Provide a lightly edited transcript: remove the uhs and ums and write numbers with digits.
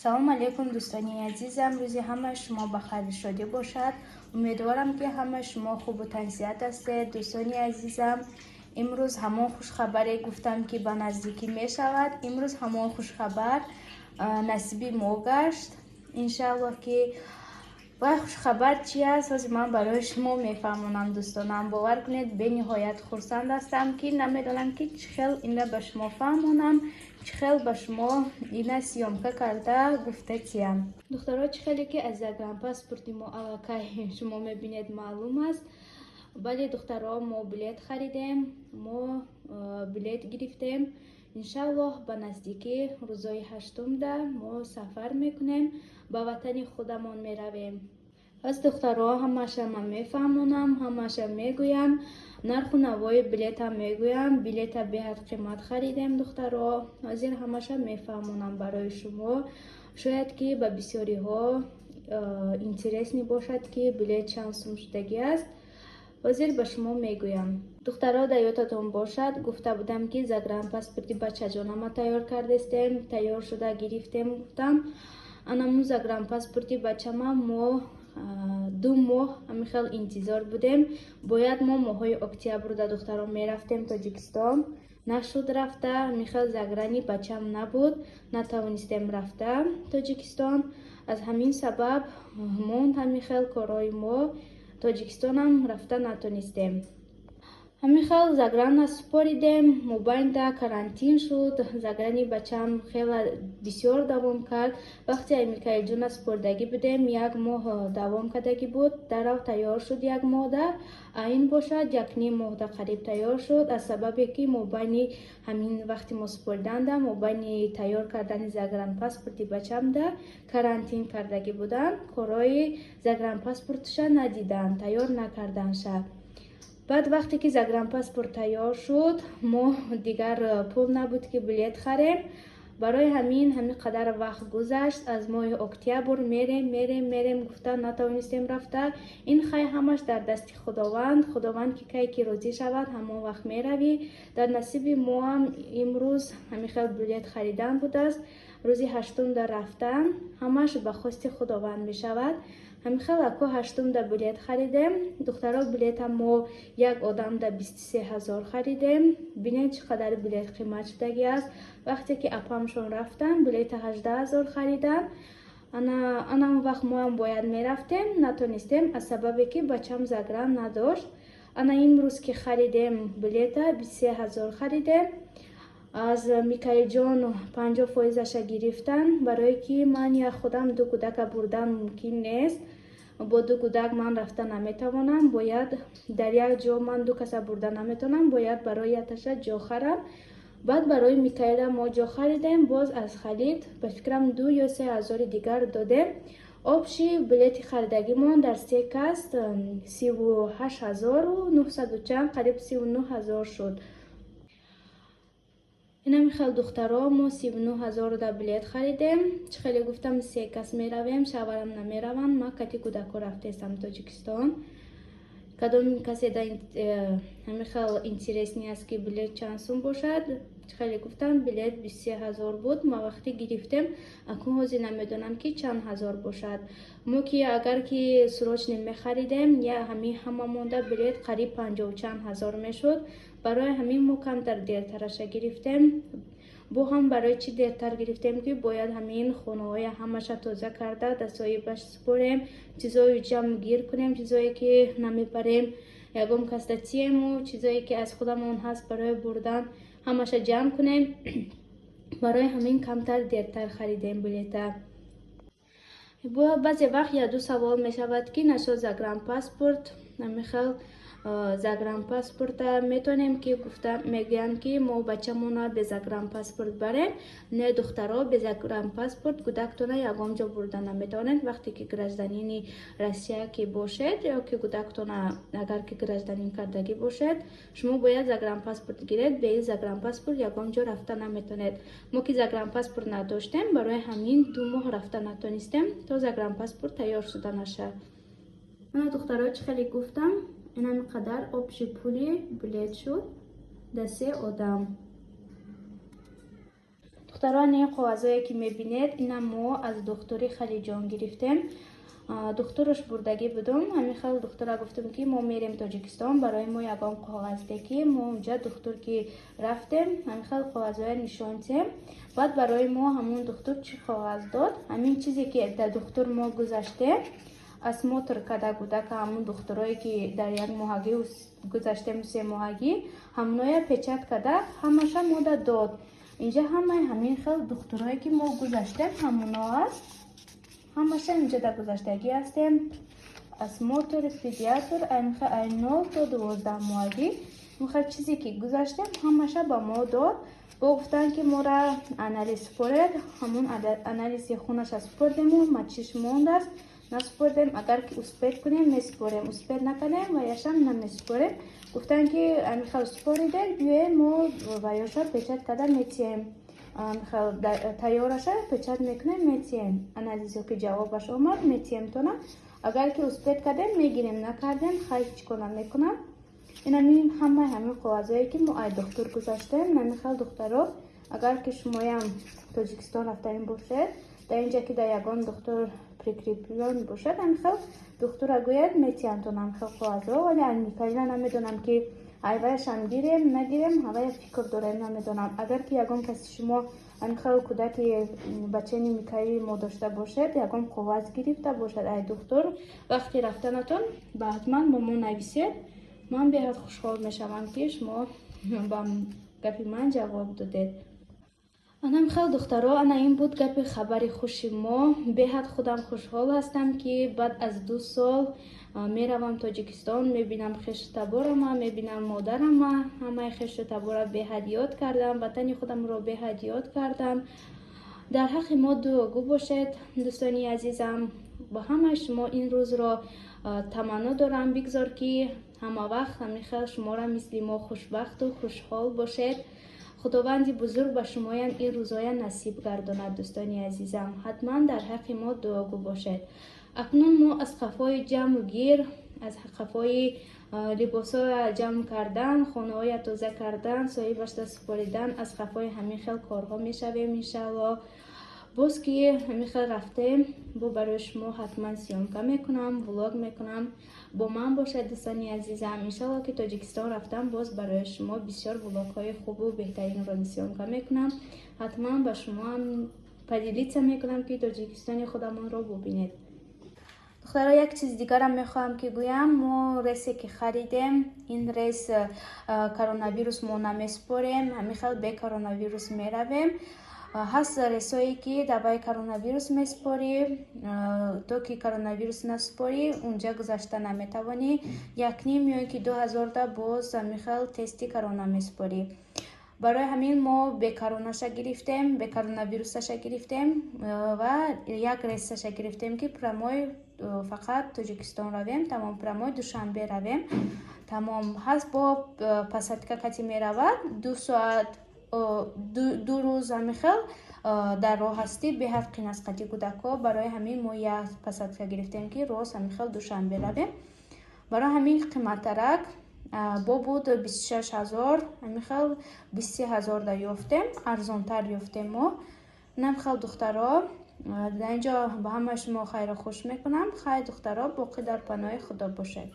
салом алейкум дӯстони азизам, рӯзи ҳамаи шумо ба хайру шодӣ бошад. Умедворам ки ҳамаи шумо хубу танзият ҳастед. Дӯстони азизам, имрӯз ҳамон хушхабаре гуфтам ки ба наздикӣ мешавад. Имрӯз ҳамон хушхабар насиби мо гашт. Иншаллоҳ ки вай хушхабар чи аст, ҳозир ман барои шумо мефаҳмонам. дӯстонам, бовар кунед, бениҳоят хурсанд ҳастам ки намедонам ки чӣ хел инра ба шумо фаҳмонам, чӣ хел ба шумо ина сиёмка карда гуфта чиям. духтаро, чӣ хеле ки аз загранпаспорти мо аллакай шумо мебинед маълум аст. Бале духтаро, мо билет харидем, мо билет гирифтем. иншаллоҳ ба наздикӣ рӯзои 8 мо сафар мекунем, ба ватани худамон меравем. аз духтаро, ҳамаша ман мефаҳмонам, ҳамаша мегӯям, нарху навои билетам мегӯям. билета беҳад қимат харидем духтаро. ҳозир ҳамаша мефаҳмонам барои шумо. шояд ки ба бисёриҳо интерес мебошад ки билет чанд сум шудагӣ аст. ҳозир ба шумо мегӯям. духтаро, дар ёдатон бошад, гуфта будам ки загранпаспорти бачаҷонама тайёр кардестем, тайёр шуда гирифтем. гуфтам анаму загранпаспорти бачама мо 2 моҳ ҳамихел интизор будем. бояд мо моҳҳои октябр да духтаро мерафтем тоҷикистон. нашуд рафта, ҳамихел заграни бачам набуд, натавонистем рафта тоҷикистон. аз ҳамин сабаб монд ҳамихел корои мо, тоҷикистонам рафта натонистем. ҳамихел загранна супоридем, мобайнда карантин шуд. заграни бачам хела бисёр давом кард. вақти амиркалиҷона супордагӣ будем, 1 моҳ давом кардагӣ буд. дарав тайёр шуд 1 моҳда, айн бошад 1.5 моҳда қариб тайёр шуд. аз сабабе ки мобайни ҳамин вақти мо супориданда, мобайни тайёр кардани загранпаспорти бачамда карантин кардагӣ буданд. корои загранпаспортша надиданд, тайёр накарданша. баъд вақте ки загранпаспорт тайёр шуд, мо дигар пул набуд ки билет харем. барои ҳамин қадар вақт гузашт. аз моҳи октябр мерем гуфта натавонистем рафта. ин хай ҳамаш дар дасти худованд. худованд ки кай ки розӣ шавад, ҳамон вақт меравӣ. дар насиби моам имрӯз ҳамихел билет харидан будааст. рӯзи 8 рафтан. ҳамаш ба хости худованд мешавад. ҳамихел ако 8 билет харидем. духтаро, билета мо як одамда 23 000 харидем. бинед чӣ қадар билет қимат шудагӣ аст. вақте ки апамшон рафтан, билета 18 000 харидан. анам вақт моам бояд мерафтем, натонистем, аз сабабе ки бачам загран надошт. ана имрӯз ки харидем билета 23 000 харидем. аз микалиҷон 50%-аша гирифтан, барое ки ман як худам 2 кӯдака бурдан мумкин нест. бо 2 кӯдак ман рафта наметавонам. бояд дар як ҷо ман 2 каса бурда наметавонам. бояд барои яташа ҷо харам. баъд барои микаила мо ҷо харидем. боз аз халид ба фикрам 2 ё 3 000 дигар додем. обши билети харидагимон дар 3 кас 38 900 чанд, қариб 39 000 шуд. инамихел духтаро, мо 39 000 да билет харидем. чӣ хеле гуфтам 3 кас меравем, шаварам намераванд. ман кати кӯдако рафтаестам тоҷикистон. кадом касе да ҳамихел интересни аст ки билет чанд сум бошад. чӣ хеле гуфтам билет 23 000 буд. ма вақти гирифтем, акун ҳозир намедонам ки чанд ҳазор бошад. мо ки агар ки срочно мехаридем, я ҳамамонда билет қариб 50 чанд ҳазор мешуд. барои ҳамин мо камтар дертараша гирифтем. бо ҳам барои чӣ дертар гирифтем ки бояд ҳамин хонаҳоя ҳамаша тоза карда дастсоҳибаш супорем, чизои ҷамъ гир кунем, чизое ки намебарем, ягон кастатиему, чизое ки аз худамон ҳаст барои бурдан ҳамаша ҷамъ кунем. барои ҳамин камтар дертар харидем билета. баъзе вақт як ду савол мешавад ки нашо загранпаспорт, намихел загранпаспорта метонем ки гуфта мегӯянд ки мо бачамона без загранпаспорт барем. не духтаро, без загранпаспорт кӯдактона ягон ҷо бурда наметавонед. вақте ки гражданини Россия ки бошед ё ки кӯдактона агар ки гражданин кардагӣ бошед, шумо бояд загранпаспорт гиред. без загранпаспорт ягон ҷо рафта наметавонед. мо ки загранпаспорт надоштем, барои ҳамин 2 моҳ рафта натонистем то загранпаспорт тайёр шуда наша. мана духтаро, чӣ хеле гуфтам, инами қадар обши пули билет шуд да 3 одам. دختران این قوازایی که میبینید اینا ما از دکتری خلیجان گرفتیم. دکترش بردگی بودم. همین خیلی دکتر گفتم که ما میریم تاجیکستان، برای ما یگان کاغذ دکی. ما اونجا دکتر که رفتیم همین خیلی قوازای نشانتیم. بعد برای ما همون دکتر چی کاغذ داد، همین چیزی که در دکتر ما گذاشته از موتر کده بوده که همون دکترایی که در یک ماهگی گذاشتیم 3 ماهگی همونای پیچت کده همشه ما داد. اینجا همین خیلی دکترایی که ما گذاشتیم همونا هست، همشه اینجا در گذاشتگی هستیم. از موتور پدیاتر این 0 تا 12 ماهگی مخیر چیزی که گذاشتیم همشه با ما داد. با گفتن که ما را انالیز کنید، همون انالیز خونش سپردیم و مچیش مونده است نسپردیم. اگر که اسپید کنیم میسپریم، اسپید نکنیم و یاشم نمیسپریم. گفتن که میخواد سپریده بیایم ما و یاشا پیچت کده میتیم، تیارش پیچت میکنیم میتیم. انالیزی که جوابش آمد میتیم تو نه. اگر که اسپید کردیم میگیریم، نکردیم خیلی چکنم میکنم. این همین قوازایی که ما ای دکتر گذاشتیم. نمیخواد دکترها اگر که شما هم تاجیکستان رفتین باشد در اینجا که در یگان دکتر پریکریپیون باشد، نمیخواد دکتر گوید میتیم تو نمیخواد قوازها. ولی فعلا نمیدونم که ایوایش هم گیریم نگیریم، هوای فکر داریم نمیدونم. اگر که یگان کسی شما نمیخواد کودک بچه نیمکایی ما داشته باشد، یگان قواز گرفته باشد ای دکتر، وقتی رفتنتون با حتما با ما نویسید. من بهت خوشحال میشم که شما با گپی من جواب دادید. انا خیلی دخترها، انا این بود گپ خبری خوشی ما. بهت خودم خوشحال هستم که بعد از 2 سال میروم تاجیکستان، میبینم خشت تبارم، میبینم مادرم، همه خشت تبار بهت یاد کردم، وطن خودم رو بهت یاد کردم. در حق ما دعاگو باشید دوستانی عزیزم. با همه شما این روز را تمنا دارم بگذار که همه وقت همیشه شما را مثل ما خوشبخت و خوشحال باشید. خداوندی بزرگ به شما این روزای نصیب گرداند دوستانی عزیزم. حتما در حق ما دعاگو باشید. اکنون ما از قفای جمع و گیر، از قفای لباسای جمع کردن، خانه های تازه کردن، صاحبش سپاریدن، از قفای همین خیل کارها میشویم انشالله. باز که همین خیل رفتیم با برای شما حتما سیامکا میکنم، ولاگ میکنم. با من باشد دوستانی عزیزم. انشالله که تاجیکستان رفتم باز برای شما بسیار ولاگ های خوب و بهترین را سیامکا میکنم. حتما با شما هم پدیلیت میکنم که تاجیکستان خودمون رو ببینید. دخترها یک چیز دیگر هم میخواهم که گویم. ما ریسی که خریدیم این ریس کرونا ویروس ما نمیسپریم، همین خیلی به کرونا ویروس میرویم. هست ریسایی که دبای کرونا ویروس میسپاری، تو که کرونا ویروس نسپاری اونجا گذاشته نمیتوانی. 1.5 یا 2000 تا باز میخواد تستی کرونا میسپاری. برای همین ما به کروناش گرفتیم، به کرونا ویروسش گرفتیم و یک ریسش گرفتیم که پرمای فقط تاجیکستان رویم، تمام پرمای دوشنبه رویم. تمام هست با پاسادکا کتی میرود 2 ساعت 2 روز میخواد در راه هستی به حق قینسقتی کودکا. برای همین ما یک پاسادکا گرفتیم که روز میخواد دوشنبه رویم. برای همین قیمت ترک با بود 26,000 میخواد 23,000 دا یافتیم، ارزان تر یافتیم ما. نمیخواد دخترها در اینجا با همه شما خیر خوش میکنم. خیر دخترها باقی در پناه خدا باشید.